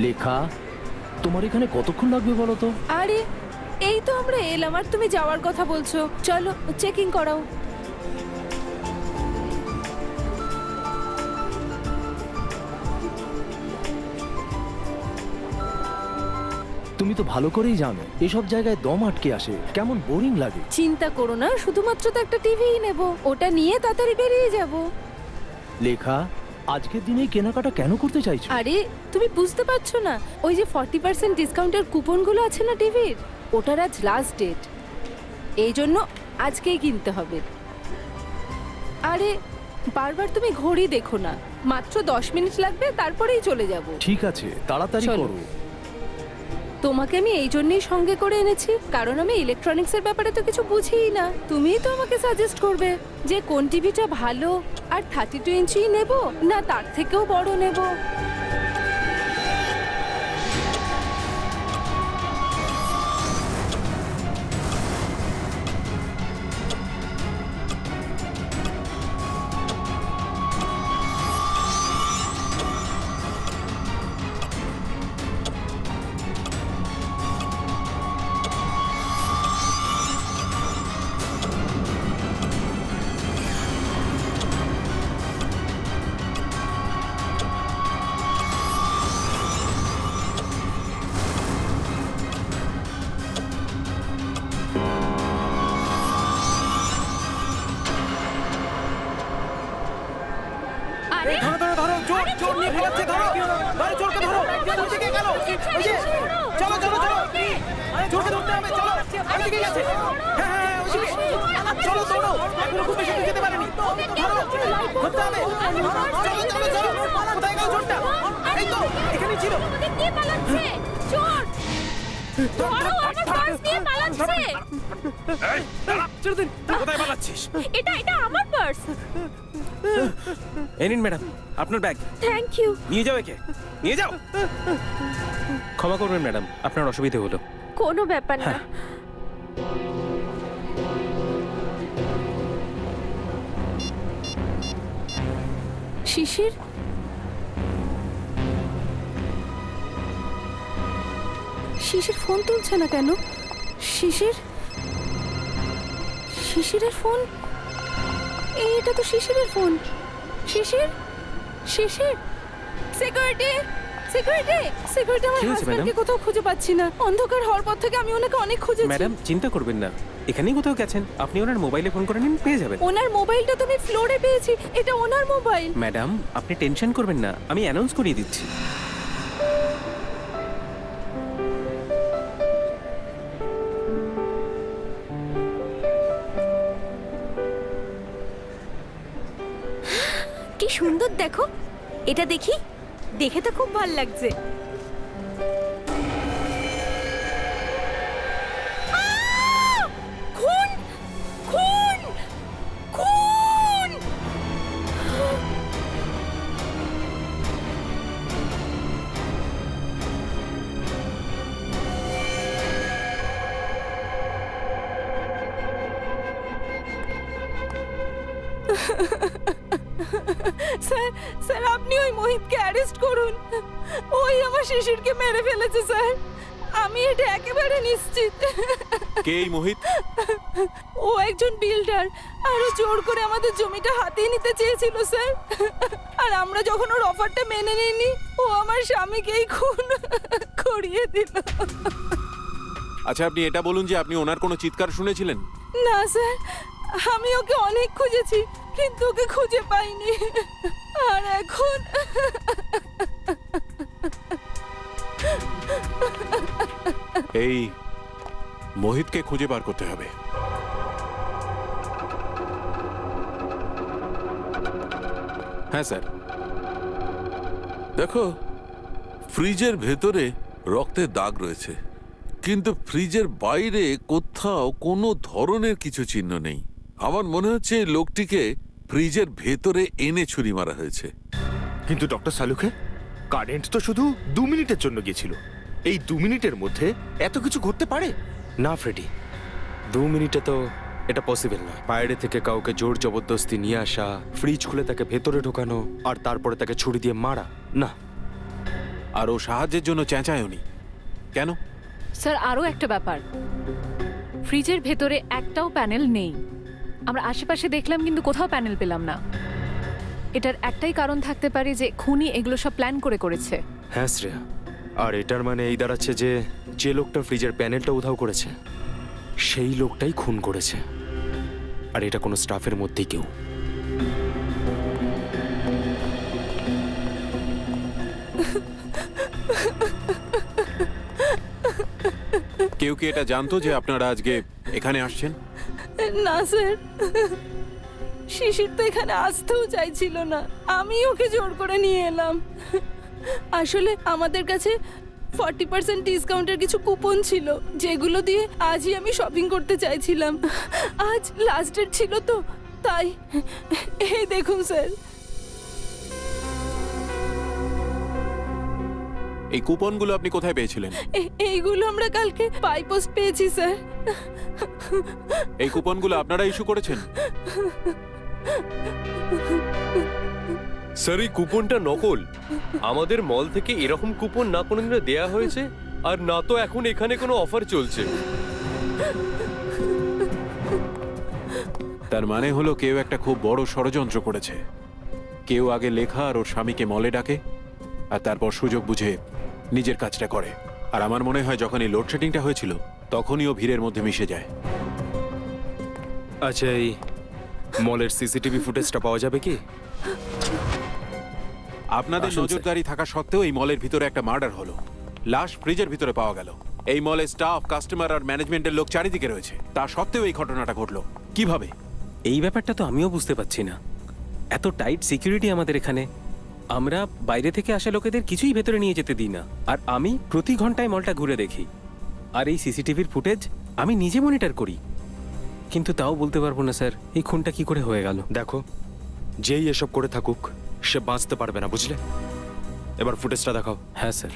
লেখা, তোমার এখানে কতক্ষণ লাগবে বলো তো? আরে এই তো আমরা এলাম আর তুমি যাওয়ার কথা বলছো। চলো চেকিং করাও। তুমি তো ভালো করেই জানো এসব জায়গায় দম আটকে আসে, কেমন বোরিং লাগে। চিন্তা করো না, শুধুমাত্র তো একটা টিভিই নেব, ওটা নিয়ে তাড়াতাড়ি বেরিয়ে যাব। লেখা, আজকের দিনেই কেনাকাটা কেন করতে চাইছো? আরে তুমি বুঝতে পারছো না, ওই যে 40% ডিসকাউন্টের কুপনগুলো আছে না টিভির, ওটার আজ লাস্ট ডেট, এই জন্য আজকেই কিনতে হবে। আরে বারবার তুমি ঘড়ি দেখো না, মাত্র 10 মিনিট লাগবে, তারপরেই চলে যাব। ঠিক আছে, তাড়াতাড়ি চলো। করো। তোমাকে আমি এই জন্যই সঙ্গে করে এনেছি, কারণ আমি ইলেকট্রনিক্সের ব্যাপারে তো কিছু বুঝিই না। তুমিই তো আমাকে সাজেস্ট করবে যে কোন টিভিটা ভালো, আর 32 ইঞ্চি নেব না তার থেকেও বড় নেব। আরে ধরো ধরো ধরো, জোর জোর নিয়ে ফেলাচ্ছে, ধরো ধরো, জোরকে ধরো। কোন দিকে গেল? ওই যে, চলো চলো চলো, জোরকে ধরতে হবে, চলো। ওই দিকে গেছে। হ্যাঁ হ্যাঁ, ওই দিকে। চলো দৌড়ো, এখনো খুব বেশি দূর যেতে পারেনি। ধরো, ধরতে হবে। চলো চলো চলো, কোথায় গেল জোরটা? এই তো, এখানেই ছিল। কে পালাচ্ছে? চোর! ধরো, আমার পার্স নিয়ে পালাচ্ছে। এই, দাঁড়া, ছেড়ে দিন। তুই কোথায় পালাচ্ছিস? এটা আমার পার্স। এই নিন ম্যাডাম, আপনার ব্যাগ। Thank you. নিয়ে যাও একে, নিয়ে যাও। ক্ষমা করবেন ম্যাডাম, আপনার অসুবিধা হলো। কোনো ব্যাপার না। শিশির, শিশির ফোন তুলছে না কেন? শিশির, শিশিরের ফোন, এটা তো শিশিরের ফোন। শিশির, শিশির, সিকিউরিটি, সিকিউরিটি, সিকিউরিটি, আমার কি হয়েছে, হাজবেন্ডকে ম্যাডাম? কোথাও খুঁজে পাচ্ছি না। অন্ধকার হওয়ার পর থেকে আমি ওনাকে অনেক খুঁজেছি। ম্যাডাম চিন্তা করবেন না, এখানেই কোথাও গেছেন। আপনি ওনার মোবাইলে ফোন করে নিন, পেয়ে যাবেন। ওনার মোবাইলটা তো আমি ফ্লোরে পেয়েছি, এটা ওনার মোবাইল। ম্যাডাম আপনি টেনশন করবেন না, আমি অ্যানাউন্স করিয়ে দিচ্ছি। কি সুন্দর দেখো, এটা দেখি, দেখে তো খুব ভালো লাগছে। আহ! খুন! খুন! খুন! স্যার, স্যার আপনি ওই মোহিতকে অ্যারেস্ট করুন, ওই আমার শিশিরকে মেরে ফেলেছে স্যার, আমি এটা একেবারে নিশ্চিত। কে এই মোহিত? ও একজন বিল্ডার, আরো জোর করে আমাদের জমিটা হাতিয়ে নিতে চেয়েছিল স্যার, আর আমরা যখন ওর অফারটা মেনে নিইনি, ও আমার স্বামীকেই খুন করিয়ে দিল। আচ্ছা আপনি এটা বলুন যে আপনি ওনার কোনো চিৎকার শুনেছিলেন? না স্যার, আমি ওকে অনেক খুঁজেছি কিন্তু ওকে খুঁজে পাইনি, আর এখন এই মোহিতকে খুঁজে বার করতে হবে। হ্যাঁ স্যার। দেখো, ফ্রিজের ভেতরে রক্তের দাগ রয়েছে, কিন্তু ফ্রিজের বাইরে কোথাও কোনো ধরনের কিছু চিহ্ন নেই। আমার মনে হচ্ছে এই লোকটিকে ফ্রিজের ভেতরে এনে ছুরি মারা হয়েছে। কিন্তু ডক্টর সালুকে, কারেন্ট তো শুধু 2 মিনিটের জন্য গিয়েছিল। এই 2 মিনিটের মধ্যে এত কিছু ঘটতে পারে? না ফ্রেডি, 2 মিনিটে তো এটা পসিবল না। বাইরে থেকে কাউকে জোর জবরদস্তি নিয়ে আসা, ফ্রিজ খুলে তাকে ভেতরে ঢোকানো, আর তারপরে তাকে ছুরি দিয়ে মারা, না, আর ও সাহায্যের জন্য চেঁচায়নি কেন? স্যার আরও একটা ব্যাপার, ফ্রিজের ভেতরে একটাও প্যানেল নেই। আমরা আশেপাশে দেখলাম কিন্তু কোথাও প্যানেল পেলাম না। এটার একটাই কারণ থাকতে পারে যে খুনি এগুলো সব প্ল্যান করে করেছে। হ্যাঁ শ্রেয়া, আর এটার মানে এই দাঁড়াচ্ছে যে যে লোকটা ফ্রিজের প্যানেলটা উধাও করেছে সেই লোকটাই খুন করেছে, আর এটা কোনো স্টাফের মধ্যেই কেউ। কেউ কি এটা জানতো যে আপনারা আজকে এখানে আসছেন? না স্যার, শিশির তো এখানে আসতেও চাইছিল না, আমি ওকে জোর করে নিয়ে এলাম। আসলে আমাদের কাছে 40% ডিসকাউন্টের কিছু কুপন ছিল, যেগুলো দিয়ে আজই আমি শপিং করতে চাইছিলাম। আজ লাস্ট ডেট ছিল তো, তাই এই দেখুন স্যার। এই কুপনগুলো আপনি কোথায় পেয়েছিলেন? এইগুলো আমরা কালকে বাই পোস্ট পেয়েছি স্যার। এই কুপনগুলো আপনারা ইস্যু করেছেন? স্যার এই কুপনটা নকল। আমাদের মল থেকে এরকম কুপন না কোনোদিনও দেয়া হয়েছে, আর না তো এখন এখানে কোনো অফার চলছে। তার মানে হলো কেউ একটা খুব বড় ষড়যন্ত্র করেছে। কেউ আগে লেখা আর ওর স্বামীকে মলে ডাকে, আর তারপর সুযোগ বুঝে নিজের কাজটা করে। আর আমার মনে হয় যখন এই লোডশেডিংটা হয়েছিল তখনই ও ভিড়ের মধ্যে মিশে যায়। আচ্ছা, এই মলের সিসিটিভি ফুটেজটা পাওয়া যাবে কি? আপনাদের আসুন, নজরদারি থাকা সত্ত্বেও এই মলের ভিতরে একটা মার্ডার হলো, লাশ ফ্রিজের ভিতরে পাওয়া গেল। এই মলের স্টাফ, কাস্টমার আর ম্যানেজমেন্টের লোক চারিদিকে রয়েছে, তা সত্ত্বেও এই ঘটনাটা ঘটলো কিভাবে? এই ব্যাপারটা তো আমিও বুঝতে পারছি না। এত টাইট সিকিউরিটি আমাদের এখানে, আমরা বাইরে থেকে আসা লোকেদের কিছুই ভেতরে নিয়ে যেতে দিই না। আর আমি প্রতি ঘন্টায় মলটা ঘুরে দেখি, আর এই সিসিটিভির ফুটেজ আমি নিজে মনিটর করি, কিন্তু তাও বলতে পারবো না স্যার এই খুনটা কি করে হয়ে গেল। দেখো, যেই এসব করে থাকুক সে বাঁচতে পারবে না, বুঝলে? এবার ফুটেজটা দেখাও। হ্যাঁ স্যার।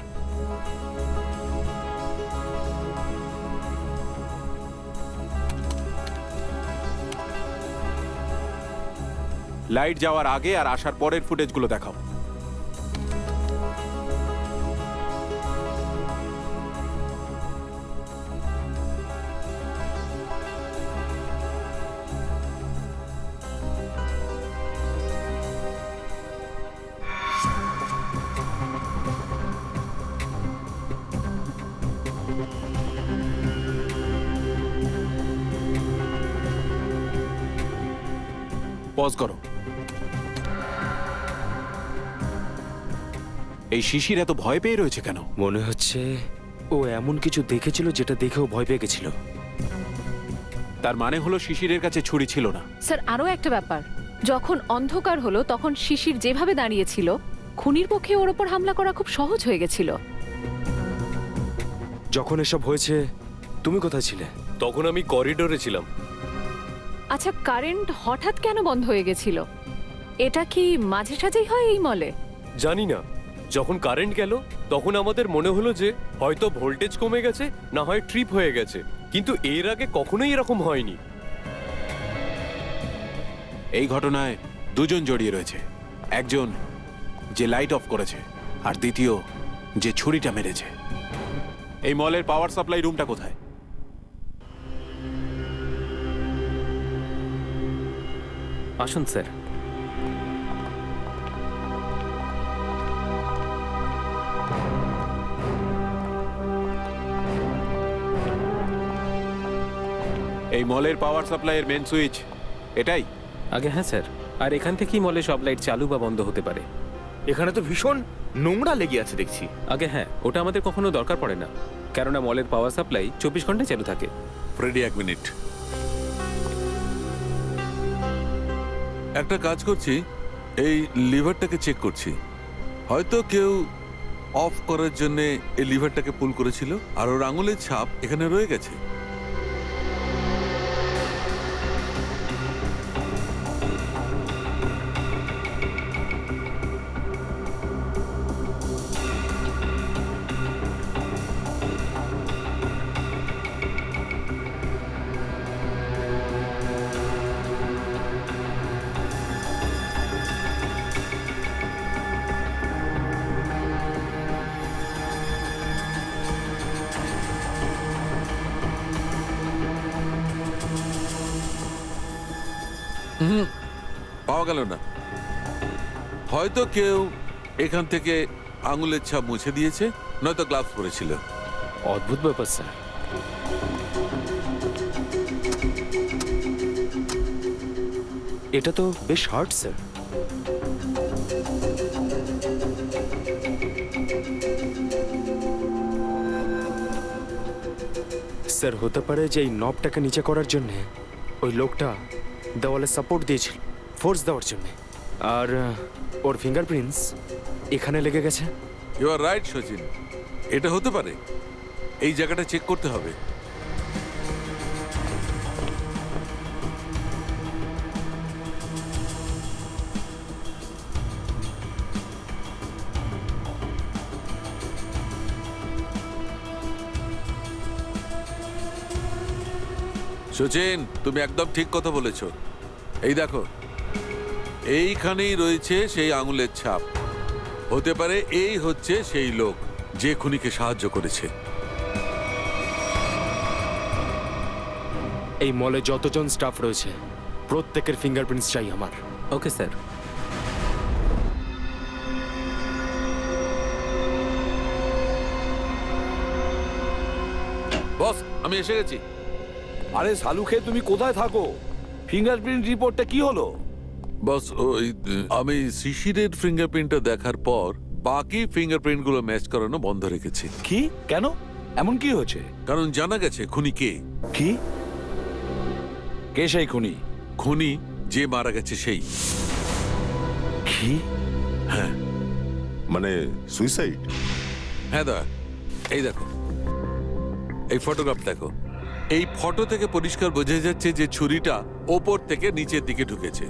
লাইট যাওয়ার আগে আর আসার পরের ফুটেজগুলো দেখাও। পজ করো। এই শিশির এত ভয় পেয়ে রয়েছে কেন? মনে হচ্ছে ও এমন কিছু দেখেছিল যেটা দেখেও ভয় পেয়ে গেছিল। তার মানে হলো শিশিরের কাছে ছুরি ছিল না। স্যার আরও একটা ব্যাপার, যখন অন্ধকার হলো তখন শিশির যেভাবে দাঁড়িয়েছিল, খুনির পক্ষে ওর ওপর হামলা করা খুব সহজ হয়ে গেছিল। যখন এসব হয়েছে তুমি কোথায় ছিলে? তখন আমি করিডোরে ছিলাম। আচ্ছা, কারেন্ট হঠাৎ কেন বন্ধ হয়ে গেছিল? এটা কি মাঝে সাঝেই হয় এই মলে? জানি না, যখন কারেন্ট গেল তখন আমাদের মনে হলো যে হয়তো ভোল্টেজ কমে গেছে, না হয় ট্রিপ হয়ে গেছে, কিন্তু এর আগে কখনোই এরকম হয়নি। এই ঘটনায় দুজন জড়িয়ে রয়েছে, একজন যে লাইট অফ করেছে আর দ্বিতীয় যে ছুরিটা মেরেছে। এই মলের পাওয়ার সাপ্লাই রুমটা কোথায়? আসুন স্যার। এই মলের পাওয়ার সাপ্লাইয়ের মেন সুইচ এটাই? আগে হ্যাঁ স্যার, আর এখান থেকেই মলে সব লাইট চালু বা বন্ধ হতে পারে। এখানে তো ভীষণ নোংরা লেগে আছে দেখছি। আগে হ্যাঁ, ওটা আমাদের কখনো দরকার পড়ে না, কেননা মলের পাওয়ার সাপ্লাই 24 ঘন্টায় চালু থাকে। Freddy, 1 minute. একটা কাজ করছি, এই লিভারটাকে চেক করছি। হয়তো কেউ অফ করার জন্য এই লিভারটাকে পুল করেছিল, আর ওর আঙুলের ছাপ এখানে রয়ে গেছে। পাওয়া গেল না। হয়তো কেউ এখান থেকে আঙুলের ছাপ মুছে দিয়েছে, নয়তো গ্লাভস পরেছিল। অদ্ভুত ব্যাপার স্যার। এটা তো বেশ হার্ড স্যার। স্যার হতে পারে যে এই নবটাকে নিচে করার জন্য ওই লোকটা দেওয়ালে সাপোর্ট দিয়েছিল, ফোর্স দেওয়ার জন্য, আর ওর ফিঙ্গারপ্রিন্টস এখানে লেগে গেছে। ইউ আর রাইট সচিন, এটা হতে পারে। এই জায়গাটা চেক করতে হবে। সচিন, তুমি একদম ঠিক কথা বলেছ। এই দেখো, এইখানেই রয়েছে সেই আঙুলের ছাপ। হতে পারে এই হচ্ছে সেই লোক যে খুনিকে সাহায্য করেছে। এই মলে যতজন স্টাফ রয়েছে প্রত্যেকের ফিঙ্গারপ্রিন্টস চাই আমার। Okay sir. বস, আমি এসে গেছি। আরে সালুখে, তুমি কোথায় থাকো? ফিঙ্গারপ্রিন্ট রিপোর্টটা কি হলো? বস, আমি শিশিরের ফিঙ্গারপ্রিন্টটা দেখার পর বাকি ফিঙ্গারপ্রিন্টগুলো ম্যাচ করানো বন্ধ রেখেছি। কি? কেন? এমন কি হয়েছে? কারণ জানা গেছে খুনি কে। কি? কে সেই খুনি? খুনি যে মারা গেছে সেই। কি? হ্যাঁ মানে সুইসাইড? হ্যাঁ দা, এই দেখো, এই ফটোগ্রাফ দেখো। এই ফটো থেকে পরিষ্কার বোঝা যাচ্ছে যে ছুরিটা ওপর থেকে নিচের দিকে ঢুকেছে,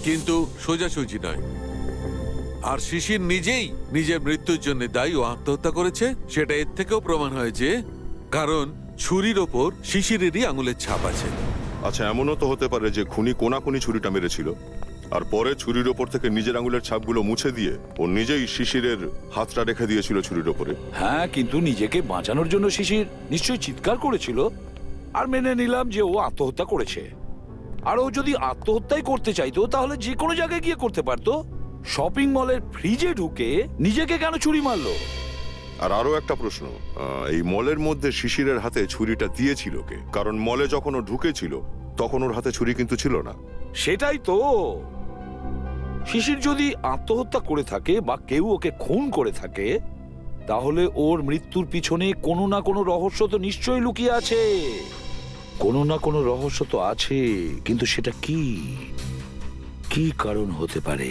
কিন্তু সোজাসুজি নয়। আর শিশির নিজেই নিজের মৃত্যুর জন্য দায়ী ও আত্মহত্যা করেছে, সেটা এর থেকেও প্রমাণ হয়েছে, কারণ ছুরির ওপর শিশিরেরই আঙুলের ছাপ আছে। আচ্ছা, এমনও তো হতে পারে যে খুনি কোনাকুনি ছুরিটা মেরেছিল, আর পরে ছুরির ওপর থেকে নিজের আঙুলের ছাপগুলো মুছে দিয়ে ও নিজেই শিশিরের হাতটা রেখে দিয়েছিল ছুরির ওপরে। হ্যাঁ, কিন্তু নিজেকে বাঁচানোর জন্য শিশির নিশ্চয়ই চিৎকার করেছিল, আর মেনে নিলাম যে ও আত্মহত্যা করেছে। আর ও যদি আত্মহত্যাই করতে চাইতো তাহলে যে কোনো জায়গায় গিয়ে করতে পারতো। শপিং মলের ফ্রিজে ঢুকে নিজেকে কেন ছুরি মারলো? আর আরো একটা প্রশ্ন, এই মলের মধ্যে শিশিরের হাতে ছুরিটা দিয়েছিল কে? কারণ মলে যখন ও ঢুকেছিল তখন ওর হাতে ছুরি কিন্তু ছিল না। সেটাই তো। শিশির যদি আত্মহত্যা করে থাকে বা কেউ ওকে খুন করে থাকে, তাহলে ওর মৃত্যুর পিছনে কোনো না কোনো রহস্য তো নিশ্চয়ই লুকিয়ে আছে। কোনো না কোনো রহস্য তো আছে, কিন্তু সেটা কি? কি কারণ হতে পারে?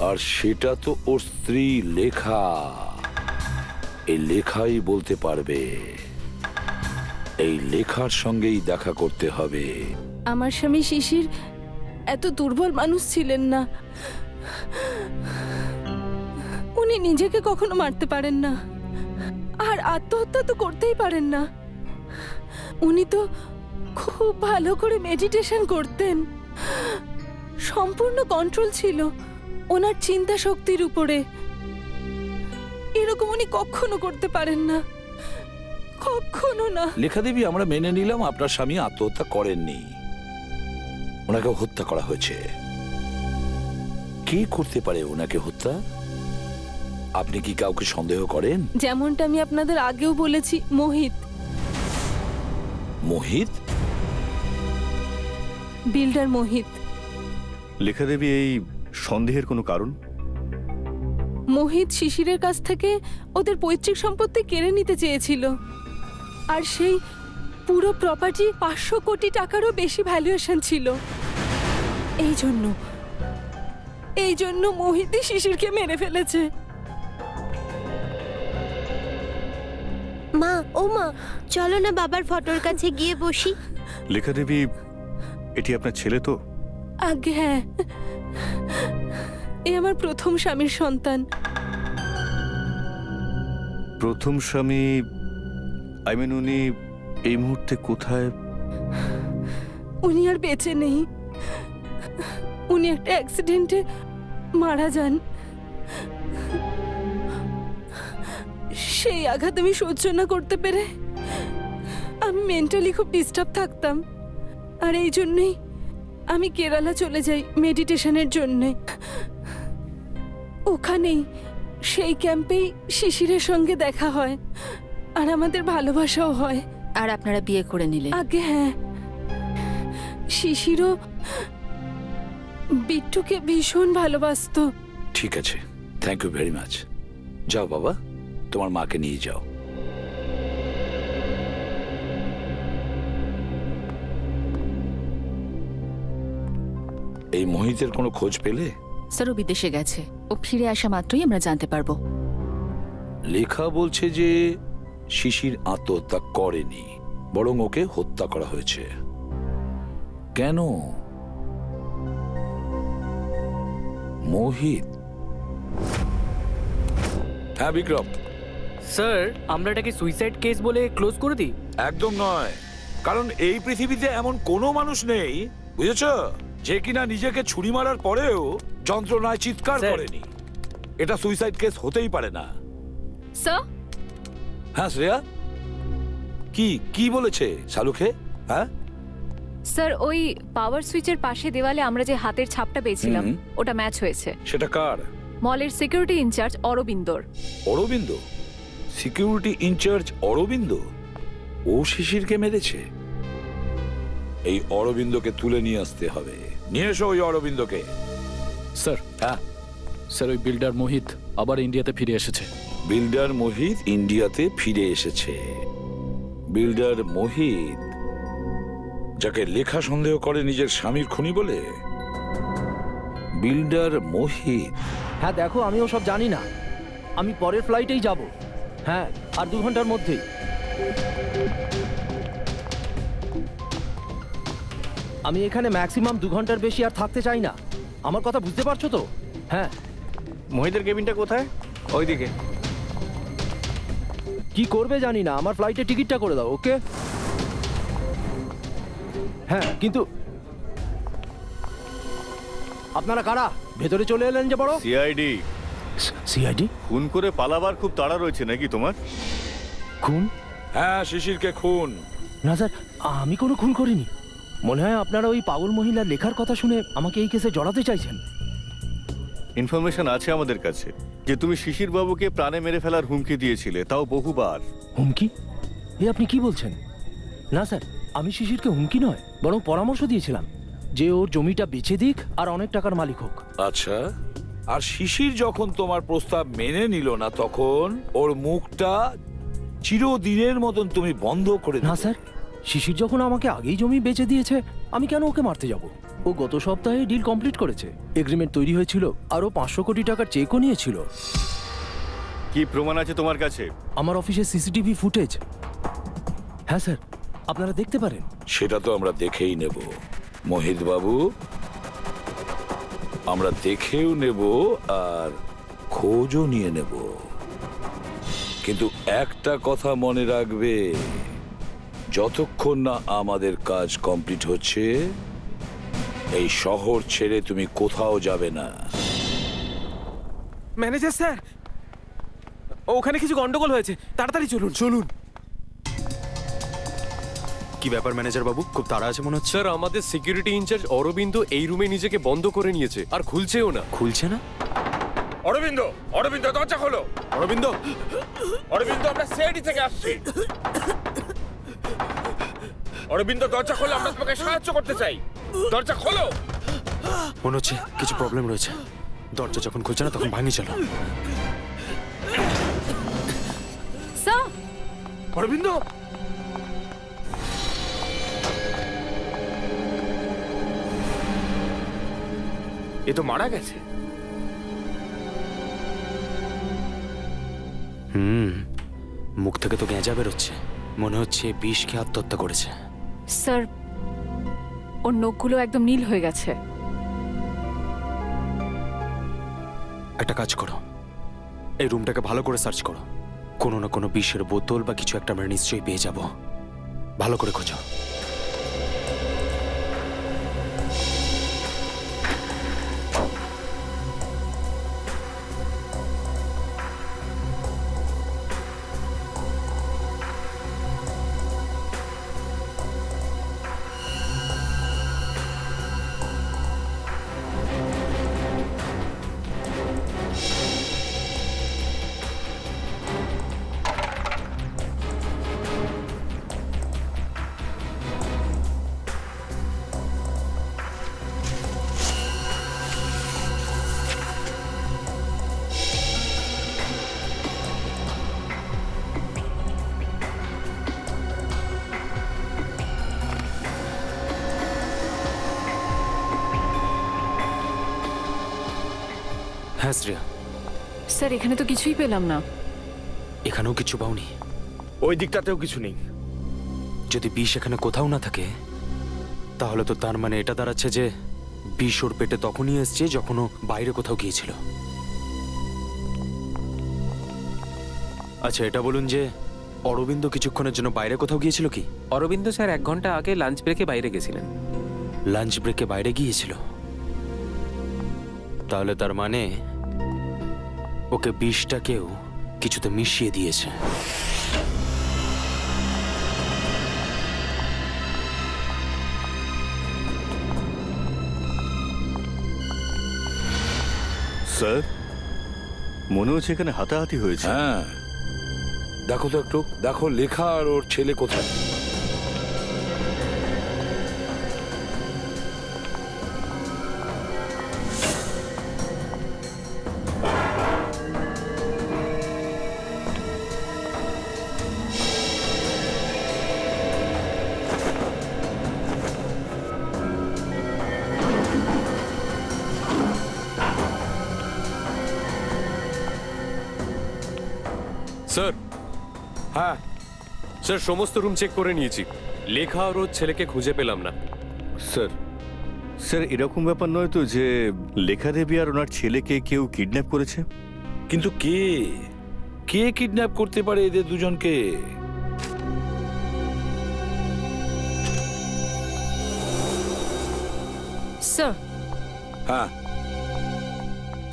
আর সেটা তো ওর স্ত্রী লেখা। এই লেখাই বলতে পারবে। এই লেখার সঙ্গেই দেখা করতে হবে। আমার স্বামী শিশির এত দুর্বল মানুষ ছিলেন না। উনি নিজেকে কখনো মারতে পারেন না, আর আত্মহত্যা তো করতেই পারেন না। উনি তো খুব ভালো করে মেডিটেশন করতেন। সম্পূর্ণ কন্ট্রোল ছিল ওনার চিন্তা শক্তির উপরে। এরকম উনি কখনো করতে পারেন না, কখনো না। লেখা দেবী, আমরা মেনে নিলাম আপনার স্বামী আত্মহত্যা করেননি, ওনাকে হত্যা করা হয়েছে। কে করতে পারে ওনাকে হত্যা? আপনি কি কাউকে সন্দেহ করেন? যেমনটা আমি আপনাদের আগেও বলেছি, মোহিত। মোহিত? বিল্ডার মোহিত। লেখা দেবী, এই সন্দেহের কোনো কারণ? মোহিত শিশিরের কাছ থেকে ওদের পৈতৃক সম্পত্তি কেড়ে নিতে চেয়েছিল, আর সেই পুরো প্রপার্টি 500 কোটি টাকারও বেশি ভ্যালুয়েশন ছিল। এই জন্য মোহিতই শিশিরকে মেরে ফেলেছে। মা, ও মা, চলো না বাবার ফটোর কাছে গিয়ে বসি। লেখা দেবী, এটি আপনার ছেলে তো? আগে হ্যাঁ, এ আমার প্রথম স্বামীর সন্তান। প্রথম স্বামী? উনি এই মুহূর্তে কোথায়? উনি আর বেঁচে নেই। উনি একটা অ্যাক্সিডেন্টে মারা যান। সেই আঘাত আমি সহ্য না করতে পেরে আমি মেন্টালি খুব ডিস্টার্ব থাকতাম, আর এই জন্যই আমি কেরালা চলে যাই মেডিটেশনের জন্যে। ওখানেই সেই ক্যাম্পেই শিশিরের সঙ্গে দেখা হয় আর আমাদের ভালোবাসাও হয়। আর আপনারা বিয়ে করে নিলেন? আগে হ্যাঁ, শিশিরও বিট্টুকে ভীষণ ভালোবাসতো। ঠিক আছে, থ্যাংক ইউ ভেরি মাচ। যাও বাবা, তোমার মাকে নিয়ে যাও। এই মোহিতের কোনো খোঁজ পেলে? স্যার ও বিদেশে গেছে, ও ফিরে আসা মাত্রই আমরা জানতে পারবো। লেখা বলছে যে শিশির আত্মহত্যা করেনি, বরং ওকে হত্যা করা হয়েছে। কেন? মোহিত? হ্যাঁ বিক্রম। স্যার, আমরা এটাকে সুইসাইড কেস বলে ক্লোজ করে দিই? একদম নয়, কারণ এই পৃথিবীতে এমন কোনো মানুষ নেই, বুঝেছ, যে কিনা নিজেকে ছুরি মারার পরেও যন্ত্রণায় চিৎকার স্যার। করেনি। এটা সুইসাইড কেস হতেই পারে না। স্যার, হ্যাঁ শ্রেয়া, কি কি বলেছে শালুখে? হ্যাঁ স্যার ওই পাওয়ার সুইচের পাশে দেওয়ালে আমরা যে হাতের ছাপটা পেয়েছিলাম ওটা ম্যাচ হয়েছে। সেটা কার? মলের সিকিউরিটি ইনচার্জ অরবিন্দর। অরবিন্দ? Security incharge Arabinda? ও শিশিরকে মেরেছে? এই অরবিন্দকে তুলে নিয়ে আসতে হবে। নিয়ে এসো ওই অরবিন্দকে। স্যার, হ্যাঁ স্যার ওই বিল্ডার মোহিত আবার ইন্ডিয়াতে ফিরে এসেছে। বিল্ডার মোহিত ইন্ডিয়াতে ফিরে এসেছে? বিল্ডার মোহিত, যাকে লেখা সন্দেহ করে নিজের স্বামীর খুনি বলে? বিল্ডার মোহিত? হ্যাঁ দেখো, আমি ওসব জানি না। আমি পরের ফ্লাইটেই যাব। হ্যাঁ, আর 2 ঘন্টার মধ্যেই। আমি এখানে ম্যাক্সিমাম 2 ঘন্টার বেশি আর থাকতে চাই না। আমার কথা বুঝতে পারছো তো? হ্যাঁ। মহিতের কেবিনটা কোথায়? ওইদিকে। কি করবে জানি না, আমার ফ্লাইটের টিকিটটা করে দাও, ওকে? হ্যাঁ, কিন্তু আপনারা কারা? ভেতরে চলে এলেন যে বড়? সিআইডি। সিআইডি? খুন করে পালাবার খুব তাড়া রয়েছে নাকি তোমার? খুন? হ্যাঁ, শিশিরকে খুন। না স্যার, আমি কোনো খুন করিনি। মনে হয় আপনারা ওই পাগল মহিলার লেখার কথা শুনে আমাকে এই কেসে জড়াতে চাইছেন। ইনফরমেশন আছে আমাদের কাছে যে তুমি শিশির বাবুকে প্রাণে মেরে ফেলার হুমকি দিয়েছিলে, তাও বহুবার। হুমকি? এ আপনি কি বলছেন? না স্যার, আমি শিশিরকে হুমকি নয়, বরং পরামর্শ দিয়েছিলাম যে ওর জমিটা বেচে দিক আর অনেক টাকার মালিক হোক। আচ্ছা, আর শিশির যখন তোমার প্রস্তাব মেনে নিল না, তখন ওর মুখটা চিরদিনের মতন তুমি বন্ধ করে দিলে? না স্যার, শিশির যখন আমাকে আগেই জমি বেচে দিয়েছে, আমি কেন ওকে মারতে যাব? ও গত সপ্তাহে ডিল কমপ্লিট করেছে, এগ্রিমেন্ট তৈরি হয়েছিল, আর ও 500 কোটি টাকার চেকও নিয়েছিল। কি প্রমাণ আছে তোমার কাছে? আমার অফিসে সিসিটিভি ফুটেজ। হ্যাঁ স্যার, আপনারা দেখতে পারেন। সেটা তো আমরা দেখেই নেব মোহিত বাবু, আমরা দেখেও নেব আর খোঁজও নিয়ে নেব। কিন্তু একটা কথা মনে রাখবে, যতক্ষণ না আমাদের কাজ কমপ্লিট হচ্ছে, এই শহর ছেড়ে তুমি কোথাও যাবে না। ম্যানেজার স্যার, ওখানে কিছু গন্ডগোল হয়েছে, তাড়াতাড়ি চলুন। চলুন। কি ব্যাপার ম্যানেজার বাবু, খুব তাড়া আছে মনে হচ্ছে? স্যার, আমাদের সিকিউরিটি ইনচার্জ অরবিন্দ এই রুমে নিজেকে বন্ধ করে নিয়েছে আর খুলছেও না। খুলছে না? অরবিন্দ, অরবিন্দ দরজা খোলো। অরবিন্দ, অরবিন্দ, আমরা সিআইডি থেকে আসছি। অরবিন্দ দরজা খোলো, আমরা তোমাকে সাহায্য করতে চাই। দরজা খোলো। মনে হচ্ছে কিছু প্রবলেম রয়েছে। দরজা যখন খুলছে না তখন ভাঙি চলো। স্যার, অরবিন্দ, এ তো মারা গেছে। মুখ থেকে তো গেঁজা বেরোচ্ছে, মনে হচ্ছে বিষ খেয়ে আত্মহত্যা করেছে। স্যার ওর নখগুলো একদম নীল হয়ে গেছে। একটা কাজ করো, এই রুমটাকে ভালো করে সার্চ করো। কোনো না কোনো বিষের বোতল বা কিছু একটা আমরা নিশ্চয়ই পেয়ে যাব। ভালো করে খোঁজো। হ্যাঁ শ্রেয়া, স্যার এখানে তো কিছুই পেলাম না। এখানেও কিছু পাওনি? ওই দিকটাতেও কিছু নেই। যদি বিষ এখানে কোথাও না থাকে তাহলে তো তার মানে এটা দাঁড়াচ্ছে যে বিষ ওর পেটে তখনই এসছে যখন ও বাইরে কোথাও গিয়েছিল। আচ্ছা এটা বলুন যে অরবিন্দ কিছুক্ষণের জন্য বাইরে কোথাও গিয়েছিল কি? অরবিন্দ স্যার 1 ঘন্টা আগে লাঞ্চ ব্রেকে বাইরে গেছিলেন। লাঞ্চ ব্রেকে বাইরে গিয়েছিল? তাহলে তার মানে ওকে বিষটাকেও কিছুতে মিশিয়ে দিয়েছে। স্যার, মনে হচ্ছে এখানে হাতাহাতি হয়েছে। হ্যাঁ, দেখো তো একটু, দেখো লেখা আর ওর ছেলে কোথায়। স্যার, হ্যাঁ স্যার সমস্ত রুম চেক করে নিয়েছি, লেখা আর ওর ছেলেকে খুঁজে পেলাম না। স্যার, স্যার এরকম ব্যাপার নয় তো যে লেখা দেবী আর ওনার ছেলেকে কেউ কিডন্যাপ করেছে? কিন্তু কে কে কিডন্যাপ করতে পারে এদের দুজনকে? স্যার, হ্যাঁ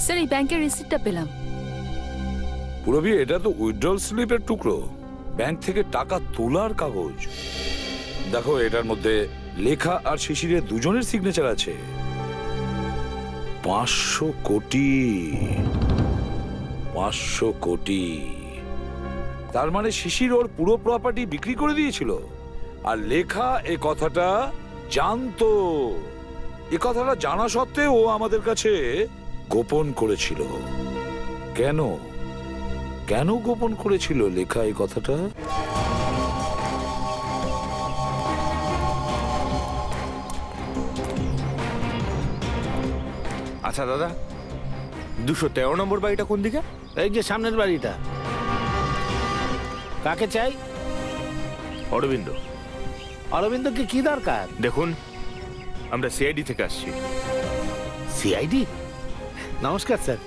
স্যার এই ব্যাংকের রিসিপ্টটা পেলাম। পুরবি, এটা তো উইথড্রল স্লিপের টুকরো, ব্যাংক থেকে টাকা তোলার কাগজ। দেখো এটার মধ্যে লেখা আর শিশিরের দুজনের সিগনেচার আছে। 500 কোটি, 500 কোটি। তার মানে শিশির ওর পুরো প্রপার্টি বিক্রি করে দিয়েছিল, আর লেখা এ কথাটা জানতো। এ কথাটা জানা সত্ত্বেও ও আমাদের কাছে গোপন করেছিল। কেন কেন গোপন করেছিল লেখা এই কথাটা? আচ্ছা দাদা, 213 নম্বর বাড়িটা কোন দিকে? এই যে সামনের বাড়িটা। কাকে চাই? অরবিন্দ। অরবিন্দকে কি দরকার? দেখুন, আমরা সিআইডি থেকে আসছি। সিআইডি? নমস্কার স্যার।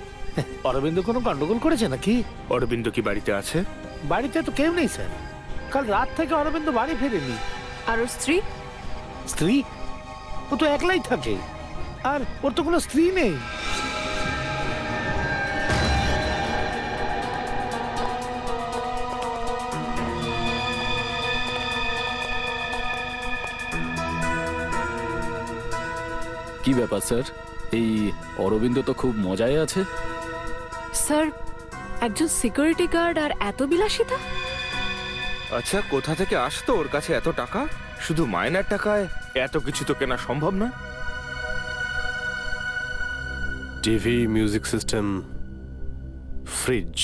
অরবিন্দ কোনো গন্ডগোল করেছে নাকি? অরবিন্দ কি বাড়িতে আছে? বাড়িতে তো কেউ নেই স্যার। কাল রাত থেকে অরবিন্দ বাড়ি ফেরেনি। আর ওর স্ত্রী? স্ত্রী? ও তো একলাই থাকে, আর ওর তো কোনো স্ত্রী নেই। কি ব্যাপার স্যার, এই অরবিন্দ তো খুব মজায় আছে। স্যার, একজন সিকিউরিটি গার্ড আর এত বিলাসিতা? আচ্ছা, কোথা থেকে আসতো ওর কাছে এত টাকা? শুধু মাইনার টাকায় এত কিছু তো কেনা সম্ভব না। টিভি, মিউজিক সিস্টেম, ফ্রিজ,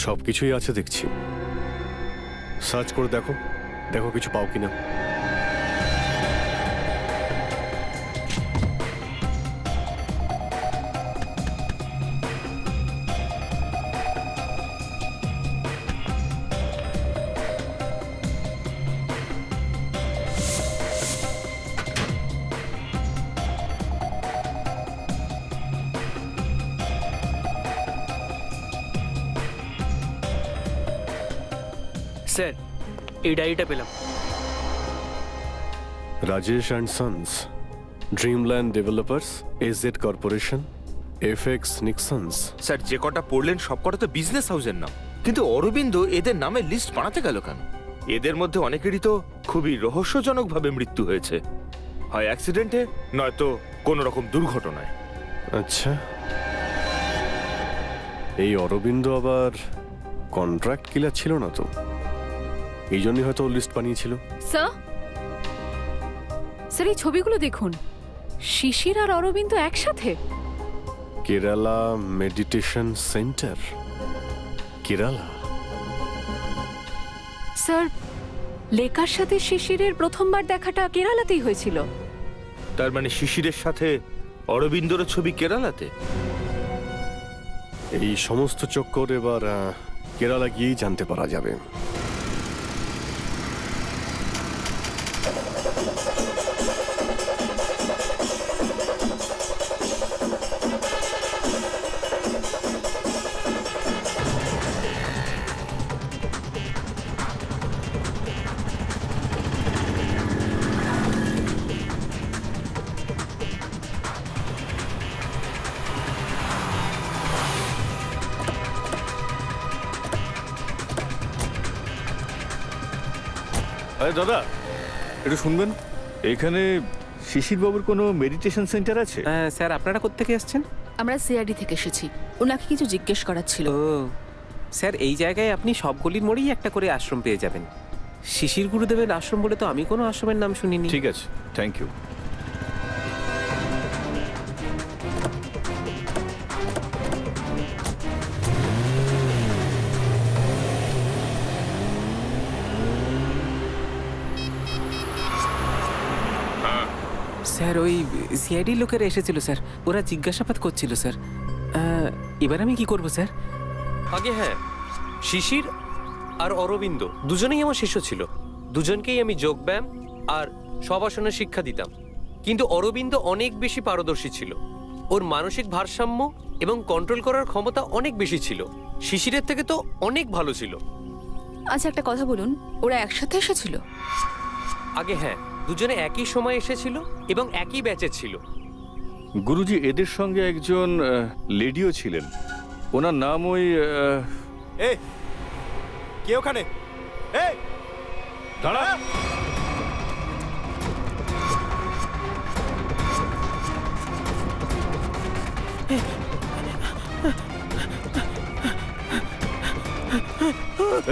সবকিছুই আছে দেখছি। সার্চ করে দেখো, দেখো কিছু পাও কিনা। স্যার, এই ডায়েরিটা পেলাম। Rajesh and sons, dreamland developers, AZ corporation, FX Nixons. Sir, যে কটা পড়লেন সব কটা তো বিজনেস হাউসের নাম, কিন্তু অরবিন্দ এদের নামে লিস্ট বানাতে গেল কেন? এদের মধ্যে অনেকেরই তো খুবই রহস্যজনকভাবে মৃত্যু হয়েছে, হয় অ্যাক্সিডেন্টে নয়তো কোনো রকম দুর্ঘটনায়। আচ্ছা, এই অরবিন্দ আবার কন্ট্রাক্ট কিলার ছিল না তো? এই জন্যই হয়তো লিস্ট বানিয়েছিল। স্যার, স্যার এই ছবিগুলো দেখুন, শিশির আর অরবিন্দ একসাথে। Kerala meditation centre, Kerala. Sir, লেখার সাথে শিশিরের প্রথমবার দেখাটা কেরালাতেই হয়েছিল। তার মানে শিশিরের সাথে অরবিন্দর ছবি কেরালাতে? এই সমস্ত চক্কর এবার কেরালা গিয়েই জানতে পারা যাবে। আরে দাদা, একটু শুনবেন, এখানে শিশির বাবুর কোনো মেডিটেশন সেন্টার আছে? স্যার আপনারা কোত্থেকে এসছেন? আমরা সিআরডি থেকে এসেছি, ওনাকে কিছু জিজ্ঞেস করার ছিল। ও স্যার, এই জায়গায় আপনি সব গলির মোড়েই একটা করে আশ্রম পেয়ে যাবেন। শিশির গুরুদেবের আশ্রম বলে তো আমি কোনো আশ্রমের নাম শুনিনি। ঠিক আছে, থ্যাংক ইউ। স্যার ওই সিআইডি লোকেরা এসেছিল স্যার, ওরা জিজ্ঞাসাবাদ করছিল স্যার। এবার আমি কি করব স্যার? আগে হ্যাঁ, শিশির আর অরবিন্দ দুজনেই আমার শিষ্য ছিল। দুজনকেই আমি যোগব্যায়াম আর সবাসনের শিক্ষা দিতাম। কিন্তু অরবিন্দ অনেক বেশি পারদর্শী ছিল। ওর মানসিক ভারসাম্য এবং কন্ট্রোল করার ক্ষমতা অনেক বেশি ছিল। শিশিরের থেকে তো অনেক ভালো ছিল। আচ্ছা একটা কথা বলুন, ওরা একসাথে এসেছিল? আগে হ্যাঁ, দুজনে একই সময় এসেছিল এবং একই ব্যাচের ছিল। গুরুজি, এদের সঙ্গে একজন লেডিও ছিলেন, ওনার নাম ওই এই কে ওখানে? এই দাঁড়া।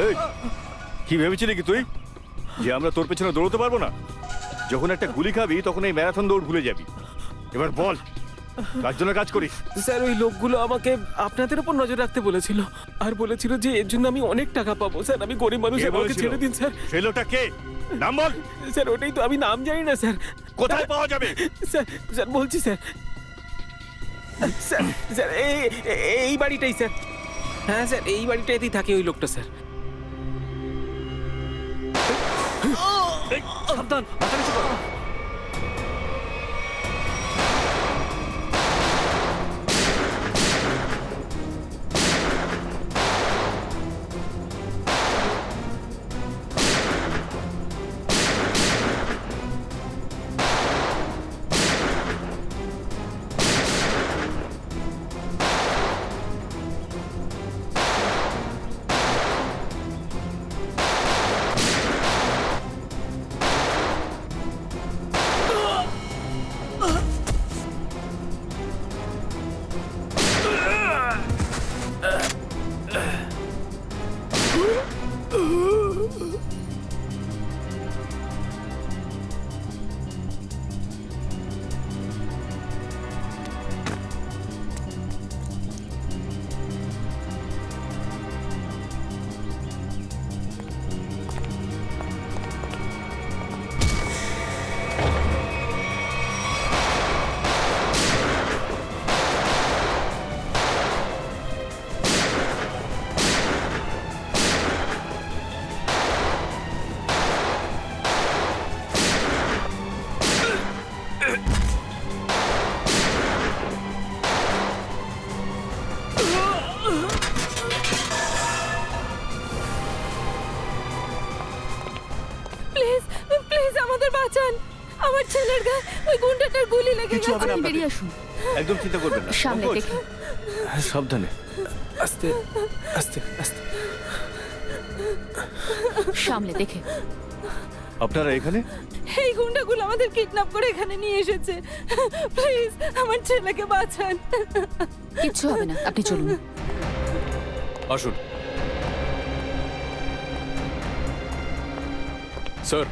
এই, কি ভেবেছিলি কি তুই যে আমরা তোর পেছনে দৌড়তে পারবো না? যখন একটা গুলি খাবি তখন এই ম্যারাথন দৌড় ভুলে যাবি। এবার বল, কার জন্য কাজ করিস? স্যার ওই লোকগুলো আমাকে আপনাদের উপর নজর রাখতে বলেছিল, আর বলেছিল যে এর জন্য আমি অনেক টাকা পাবো। স্যার আমি গরিব মানুষ, আমাকে ছেড়ে দিন স্যার। সেই লোকটা কে? নাম বল। স্যার ওটাই তো আমি নাম জানি না স্যার। কোথায় পাওয়া যাবে? স্যার স্যার বলছি স্যার। স্যার স্যার এই বাড়িটাই স্যার। হ্যাঁ স্যার, এই বাড়িটাতেই থাকে ওই লোকটা স্যার। সাবধান, প্লিজ প্লিজ আমাদের বাঁচান। আমার ছেলের গায়ে ওই গুন্ডাটার গুলি লেগে কিছু হবে না গেছে। বেরিয়ে আসুন, একদম চিন্তা করবেন না। সামনে পঙ্কজ, দেখে। সাবধানে। আস্তে আস্তে আস্তে। সামনে দেখে। আপনারা এখানে? এই গুন্ডাগুলো আমাদের কিডন্যাপ করে এখানে নিয়ে এসেছে। প্লিজ আমার ছেলেকে বাঁচান। কিচ্ছু হবে না, আপনি চলুন। আসুন স্যার।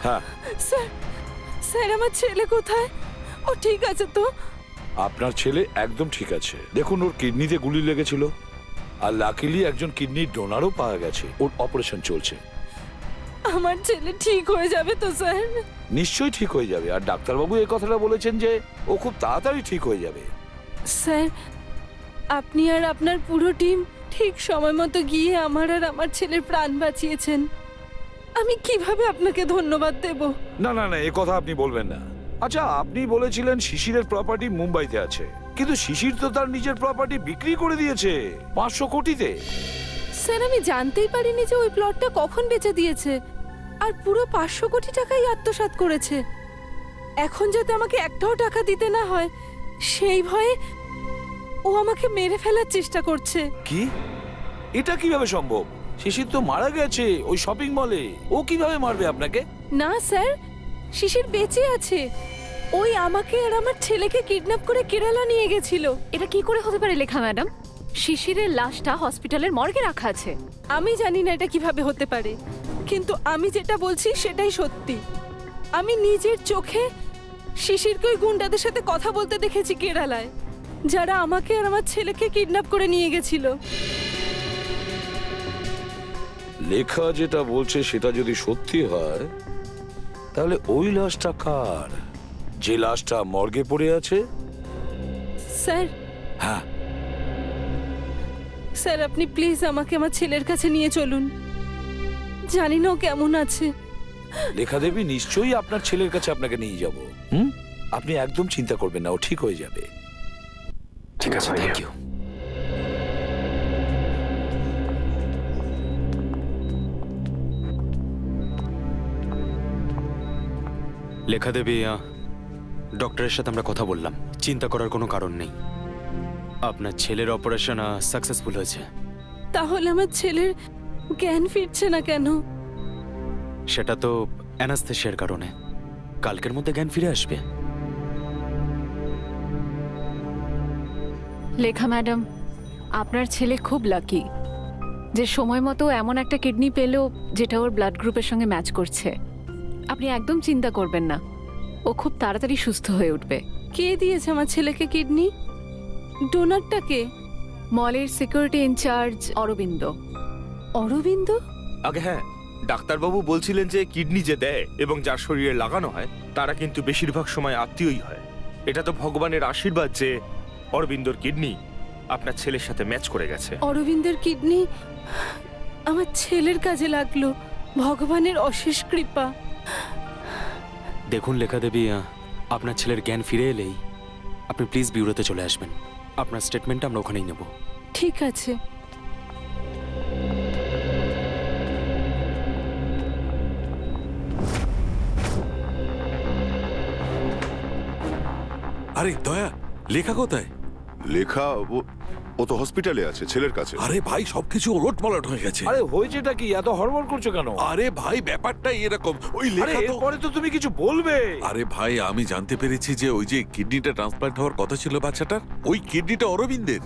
হ্যাঁ, স্যার স্যার আমার ছেলে কোথায়? ও ঠিক আছে তো? আপনার ছেলে একদম ঠিক আছে। দেখুন, ওর কিডনিতে গুলি লেগেছিল, আর লাকিলি একজন কিডনির ডোনারও পাওয়া গেছে। ওর অপারেশন চলছে। আমার ছেলে ঠিক হয়ে যাবে তো স্যার? নিশ্চয়ই ঠিক হয়ে যাবে। আর ডাক্তারবাবু এই কথাটা বলেছেন যে ও খুব তাড়াতাড়ি ঠিক হয়ে যাবে। স্যার আপনি আর আপনার পুরো টিম ঠিক সময় মতো গিয়ে আমার আর আমার ছেলের প্রাণ বাঁচিয়েছেন। আমি কিভাবে আপনাকে ধন্যবাদ দেব? না না না, এ কথা আপনি বলবেন না। আচ্ছা, আপনি বলেছিলেন শিশিরের প্রপার্টি মুম্বাইতে আছে, কিন্তু শিশির তো তার নিজের প্রপার্টি বিক্রি করে দিয়েছে 500 কোটিতে। স্যার, আমি জানতেই পারিনি যে ওই প্লটটা কখন বেচে দিয়েছে, আর পুরো 500 কোটি টাকাই আত্মসাৎ করেছে। এখন যাতে আমাকে একটাও টাকা দিতে না হয় সেই ভয়ে ও আমাকে মেরে ফেলার চেষ্টা করছে। কি? এটা কিভাবে সম্ভব? শিশির তো মারা গেছে ওই শপিং মলে, ও কিভাবে মারবে আপনাকে? না স্যার, শিশির বেঁচে আছে। ওই আমাকে আর আমার ছেলেকে কিডন্যাপ করে কেরালা নিয়ে গেছিল। এটা কি করে হতে পারে লেখা ম্যাডাম? শিশিরের লাশটা হসপিটালের মর্গে রাখা আছে। আমি জানি না এটা কিভাবে হতে পারে, কিন্তু আমি যেটা বলছি সেটাই সত্যি। আমি নিজের চোখে শিশিরকে ওই গুন্ডাদের সাথে কথা বলতে দেখেছি কেরালায়, যারা আমাকে আর আমার ছেলেকে কিডন্যাপ করে নিয়ে গেছিল। লেখা যেটা বলছে সেটা যদি সত্যি হয়, তাহলে ওই লাশটা কার? যে লাশটা মর্গে পড়ে আছে? স্যার, হ্যাঁ, স্যার আপনি প্লিজ আমাকে আমার ছেলের কাছে নিয়ে চলুন। জানি না ও কেমন আছে। লেখা দেবী, নিশ্চয়ই আপনার ছেলের কাছে আপনাকে নিয়ে যাব। আপনি একদম চিন্তা করবেন না, ও ঠিক হয়ে যাবে। ঠিক আছে, থ্যাংক ইউ। লেখা দেবী, ডক্টরের সাথে আমরা কথা বললাম, চিন্তা করার কোনো কারণ নেই। আপনার ছেলের অপারেশন সাকসেসফুল হয়েছে। তাহলে আমার ছেলের জ্ঞান ফিরছে না কেন? সেটা তো অ্যানাস্থেশিয়ার কারণে। কালকের মধ্যে জ্ঞান ফিরে আসবে। লেখা ম্যাডাম, আপনার ছেলে খুব লাকি যে সময় মতো এমন একটা কিডনি পেল যেটা ওর ব্লাড গ্রুপের সঙ্গে ম্যাচ করছে। আপনি একদম চিন্তা করবেন না, ও খুব তাড়াতাড়ি সুস্থ হয়ে উঠবে। কে দিয়েছে আমার ছেলেকে কিডনি? ডোনারটা কে? মলের সিকিউরিটি ইনচার্জ অরবিন্দ। অরবিন্দ? আগে হ্যাঁ, ডাক্তারবাবু বলছিলেন যে কিডনি যে দেয় এবং যার শরীরে লাগানো হয় তারা কিন্তু বেশিরভাগ সময় আত্মীয়ই হয়। এটা তো ভগবানের আশীর্বাদ যে অরবিন্দর কিডনি আপনার ছেলের সাথে ম্যাচ করে গেছে। অরবিন্দের কিডনি আমার ছেলের কাজে লাগলো। ভগবানের অশেষ কৃপা। দেখুন লেখা দেবী, আপনার ছেলের জ্ঞান ফিরে এলেই আপনি প্লিজ বিউরোতে চলে আসবেন। আপনার স্টেটমেন্ট আমরা ওখানেই নেব। ঠিক আছে। আরে দয়া, লেখা কোথায়? লেখা ও তো হসপিটালে আছে ছেলের কাছে। আরে ভাই, সবকিছু ওলটপালট হয়ে গেছে। আরে হয়েছেটা কি? এত হড়বড় করছো কেন? আরে ভাই, ব্যাপারটাই এরকম। ওই আরে লেখা তো... এরপরে তো তুমি কিছু বলবে। আরে ভাই, আমি জানতে পেরেছি যে ওই যে কিডনিটা ট্রান্সপ্লান্ট হওয়ার কথা ছিল বাচ্চাটার, ওই কিডনিটা অরবিন্দের।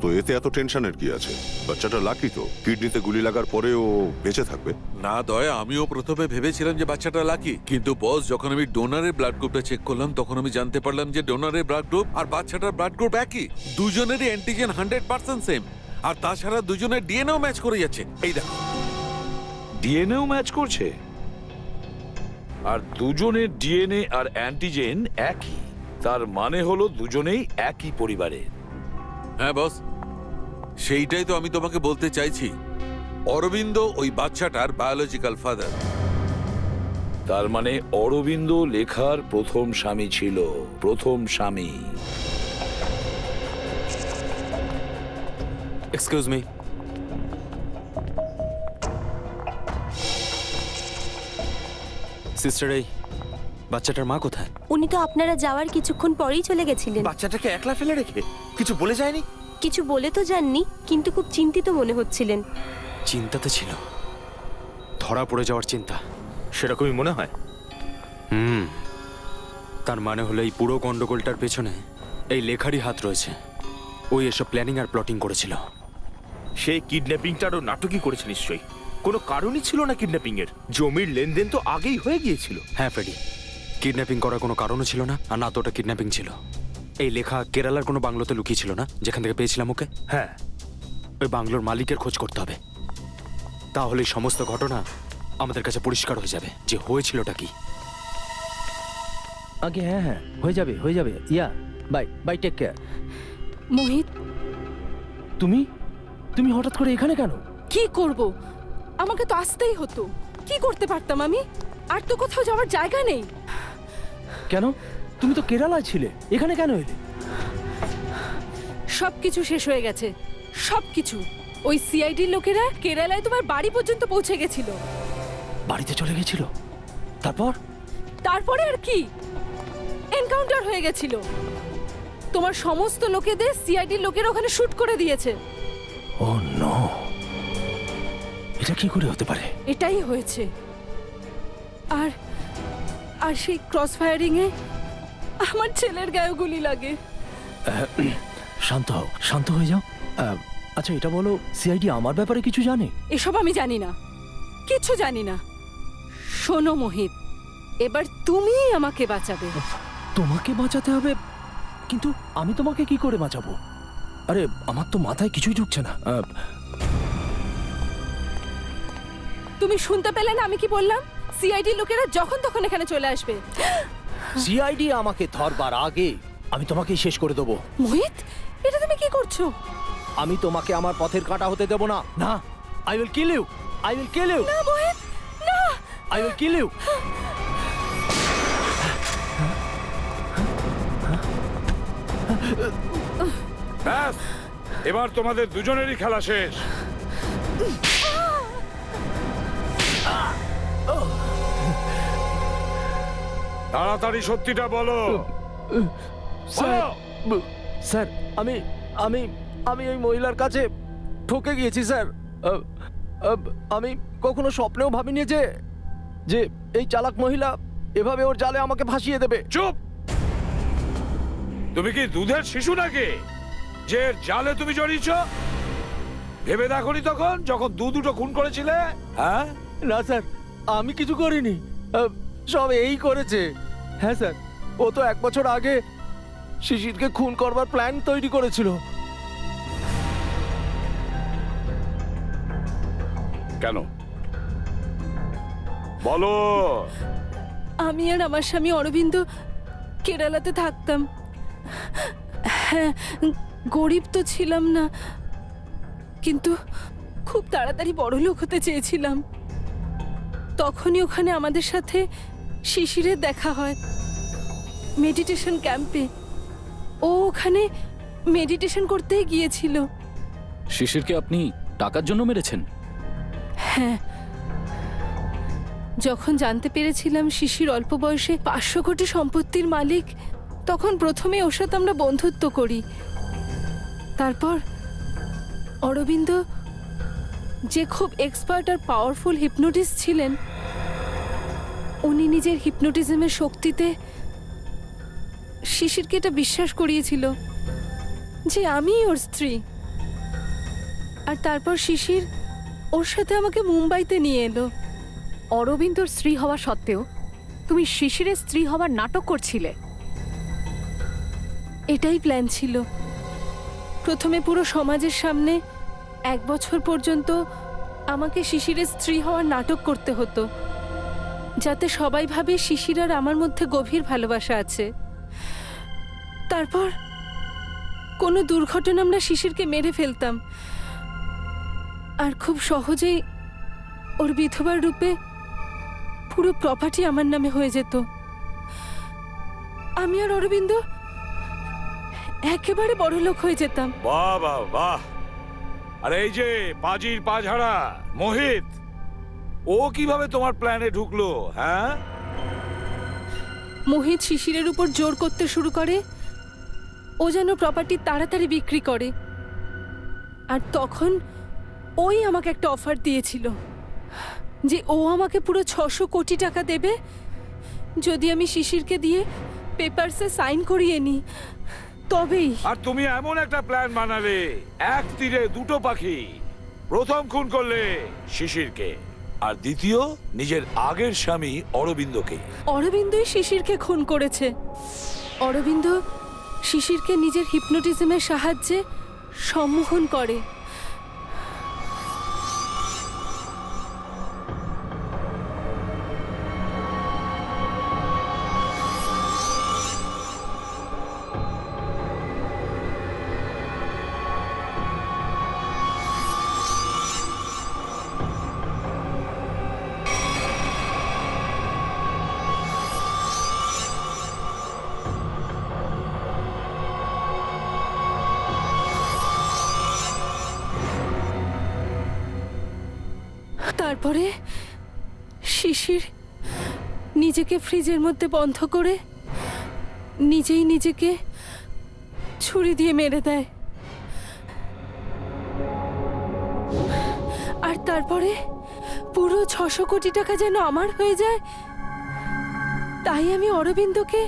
তো এতে এত টেনশনের কি আছে? বাচ্চাটা লাকি তো, কিডনিতে গুলি লাগার পরেও বেঁচে থাকবে। না দয়া, আমিও প্রথমে ভেবেছিলাম যে বাচ্চাটা লাকি, কিন্তু বস যখন আমি ডোনারের ব্লাড গ্রুপটা চেক করলাম তখন আমি জানতে পারলাম যে ডোনারের ব্লাড গ্রুপ আর বাচ্চাটার ব্লাড গ্রুপ একই। দুজনেরই অ্যান্টিজেন 100% সেম, আর তাছাড়া দুজনের ডিএনএও ম্যাচ করে যাচ্ছে। এই দেখো, ডিএনএও ম্যাচ করছে, আর দুজনের ডিএনএ আর অ্যান্টিজেন একই। তার মানে হলো দুজনেই একই পরিবারের। হ্যাঁ বস, সেইটাই তো আমি তোমাকে বলতে চাইছি। অরবিন্দ ওই বাচ্চাটার বায়োলজিক্যাল ফাদার। তার মানে অরবিন্দ লেখার প্রথম স্বামী ছিল। প্রথম স্বামী। এক্সকিউজ মি, সিস্টার, এই বাচ্চাটার মা কোথায়? উনি তো আপনারা যাওয়ার কিছুক্ষণ পরেই চলে গেছিলেন। বাচ্চাটাকে একলা ফেলে রেখে কিছু বলে যায়নি? কিছু বলে তো যাননি, কিন্তু খুব চিন্তিত মনে হচ্ছিলেন। চিন্তাতে ছিল, ধরা পড়ে যাওয়ার চিন্তা। সেরকমই মনে হয়। তার মানে হলো এই পুরো গন্ডগোলটার পেছনে এই লেখারই হাত রয়েছে। ওই এসব প্ল্যানিং আর প্লটিং করেছিল। সেই কিডন্যাপিংটারও নাটকই করেছে নিশ্চয়ই। কোনো কারণই ছিল না কিডন্যাপিং এর। জমির লেনদেন তো আগেই হয়ে গিয়েছিল। হ্যাঁ ফ্রেডি, কিডন্যাপিং করার কোনো কারণও ছিল না, আর না তো ওটা কিডন্যাপিং ছিল। এই লেখা কেরালার কোনো বাংলোতে লুকিয়ে ছিল না, যেখান থেকে পেয়েছিলাম ওকে? হ্যাঁ, ওই বাংলোর মালিকের খোঁজ করতে হবে। তাহলে সমস্ত ঘটনা আমাদের কাছে পরিষ্কার হয়ে যাবে যে হয়েছিলটা কি। আগে হ্যাঁ হ্যাঁ, হয়ে যাবে হয়ে যাবে। ইয়া, বাই বাই, টেক কেয়ার। মোহিত, তুমি তুমি হঠাৎ করে এখানে কেন? কি করব? আমাকে তো আসতেই হতো। কি করতে পারতাম আমি? আর তো কোথাও যাওয়ার জায়গা নেই। কেন? তুমি তো কেরালায় ছিলে, এখানে কেন এলে? সবকিছু শেষ হয়ে গেছে, সবকিছু। ওই সিআইডির লোকেরা কেরালায় তোমার বাড়ি পর্যন্ত পৌঁছে গেছিল। বাড়িতে চলে গেছিল? তারপর? তারপরে আর কি, এনকাউন্টার হয়ে গেছিল। তোমার সমস্ত লোকেদের সিআইডির লোকেরা ওখানে শুট করে দিয়েছে। ও নো, এটা কি করে হতে পারে? এটাই হয়েছে। আর আর সেই ক্রস ফায়ারিং এ আমার ছেলের গায়ে গুলি লাগে। শান্ত হও, শান্ত হয়ে যাও। আচ্ছা এটা বলো, সিআইডি আমার ব্যাপারে কিছু জানে? এসব আমি জানি না, কিছু জানি না। শোনো মোহিত, এবার তুমিই আমাকে বাঁচাবে। তোমাকে বাঁচাতে হবে? কিন্তু আমি তোমাকে কি করে বাঁচাবো? আরে আমার তো মাথায় কিছুই ঢুকছে না। তুমি শুনতে পেলে না আমি কি বললাম? সিআইডি লোকেরা যখন তখন এখানে চলে আসবে। সিআইডি আমাকে ধরবার আগে আমি তোমাকে শেষ করে দেবো। মোহিত, এটা তুমি কি করছো? আমি তোমাকে আমার পথের কাঁটা হতে দেব না। না, I will kill you, I will kill you. না মোহিত, না, আই উইল কিল ইউ। ব্যাস, এবার তোমাদের দুজনেরই খেলা শেষ। তাড়াতাড়ি সত্যিটা বলো। স্যার, আমি আমি আমি ওই মহিলার কাছে ঠকে গিয়েছি স্যার। আমি কখনো স্বপ্নেও ভাবিনি যে যে এই চালাক মহিলা এভাবে ওর জালে আমাকে ভাসিয়ে দেবে। চুপ! তুমি কি দুধের শিশু নাকি যে এর জালে তুমি জড়িয়েছ? ভেবে দেখোনি তখন যখন দুটো খুন করেছিলে? হ্যাঁ না স্যার, আমি কিছু করিনি, সব এই করেছে। হ্যাঁ স্যার, ও তো 1 বছর আগে শিশিরকে খুন করবার প্ল্যান তৈরি করেছিল। কেন বলো? আমি আর আমার স্বামী অরবিন্দ কেরালাতে থাকতাম। হ্যাঁ, গরিব তো ছিলাম না, কিন্তু খুব তাড়াতাড়ি বড়লোক হতে চেয়েছিলাম। তখনই ওখানে আমাদের সাথে শিশিরের দেখা হয় মেডিটেশন ক্যাম্পে। ও ওখানে মেডিটেশন করতেই গিয়েছিল। শিশিরকে আপনি টাকার জন্য মেরেছেন? হ্যাঁ, যখন জানতে পেরেছিলাম শিশির অল্প বয়সে 500 কোটি সম্পত্তির মালিক, তখন প্রথমে ওর সাথে আমরা বন্ধুত্ব করি। তারপর অরবিন্দ, যে খুব এক্সপার্ট আর পাওয়ারফুল হিপনোটিস্ট ছিলেন, উনি নিজের হিপনোটিজমের শক্তিতে শিশিরকে এটা বিশ্বাস করিয়েছিল যে আমিই ওর স্ত্রী। আর তারপর শিশির ওর সাথে আমাকে মুম্বাইতে নিয়ে এলো। অরবিন্দর স্ত্রী হওয়া সত্ত্বেও তুমি শিশিরের স্ত্রী হওয়ার নাটক করছিলে। এটাই প্ল্যান ছিল। প্রথমে পুরো সমাজের সামনে 1 বছর পর্যন্ত আমাকে শিশিরের স্ত্রী হওয়ার নাটক করতে হতো, যাতে সবাই ভাবে শিশির আর আমার মধ্যে গভীর ভালোবাসা আছে। তারপর কোনো দুর্ঘটনা আমরা শিশিরকে মেরে ফেলতাম, আর খুব সহজেই ওর বিধবার রূপে পুরো প্রপার্টি আমার নামে হয়ে যেত। আমি আর অরবিন্দ একেবারে বড়লোক হয়ে যেতাম। বাহ বাহ বাহ! আর এই যে পাজির পাঝাড়া মোহিত, ও কিভাবে তোমার প্ল্যানে ঢুকলো? হ্যাঁ, মোহিত শিশিরের উপর জোর করতে শুরু করে ও যেন প্রপার্টি তাড়াতাড়ি বিক্রি করে। আর তখন ওই আমাকে একটা অফার দিয়েছিল যে ও আমাকে পুরো 600 কোটি টাকা দেবে যদি আমি শিশিরকে দিয়ে পেপারসে সাইন করিয়ে নিই, তবেই। আর তুমি এমন একটা প্ল্যান বানালে, এক তীরে দুটো পাখি। প্রথম খুন করলে শিশিরকে, আর দ্বিতীয় নিজের আগের স্বামী অরবিন্দকে। অরবিন্দই শিশিরকে খুন করেছে। অরবিন্দ শিশিরকে নিজের হিপনোটিজমের সাহায্যে সম্মোহন করে। তারপরে শিশির নিজেকে ফ্রিজের মধ্যে বন্ধ করে নিজেই নিজেকে ছুরি দিয়ে মেরে দেয়। আর তারপরে পুরো 600 কোটি টাকা যেন আমার হয়ে যায়। তাই আমি অরবিন্দকে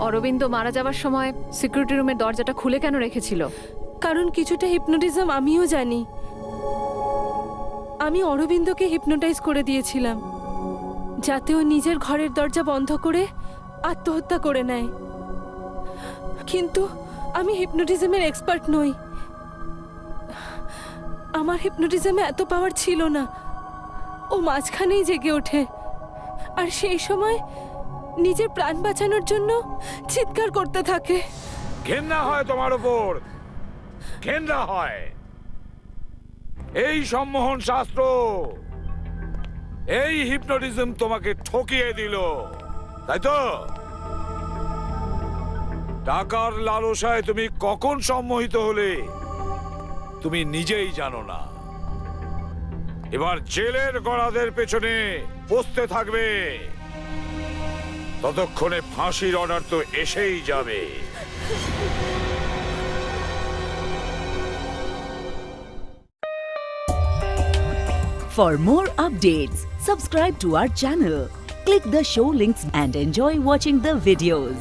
অরবিন্দ মারা যাওয়ার সময় সিকিউরিটি রুমের দরজাটা খুলে কেন রেখেছিল? কারণ কিছুটা হিপনোটিজম আমিও জানি। আমি অরবিন্দকে হিপনোটাইজ করে দিয়েছিলাম যাতে ও নিজের ঘরের দরজা বন্ধ করে আত্মহত্যা করে নেয়। কিন্তু আমি হিপনোটিজমের এক্সপার্ট নই। আমার হিপনোটিজমে এত পাওয়ার ছিল না। ও মাঝখানেই জেগে ওঠে আর সেই সময় নিজের প্রাণ বাঁচানোর জন্য চিৎকার করতে থাকে। ঘেন্না হয় তোমার উপর, ঘেন্না হয়। এই সম্মোহন শাস্ত্র, এই হিপনোটিজম তোমাকে ঠকিয়ে দিল, তাই তো? টাকার লালসায় তুমি কখন সম্মোহিত হলে তুমি নিজেই জানো না। এবার জেলের গড়াদের পেছনে বসতে থাকবে, ততক্ষণে ফাঁসির অর্ডার তো এসেই যাবে। For more updates, subscribe to our channel, click the show links and enjoy watching the videos.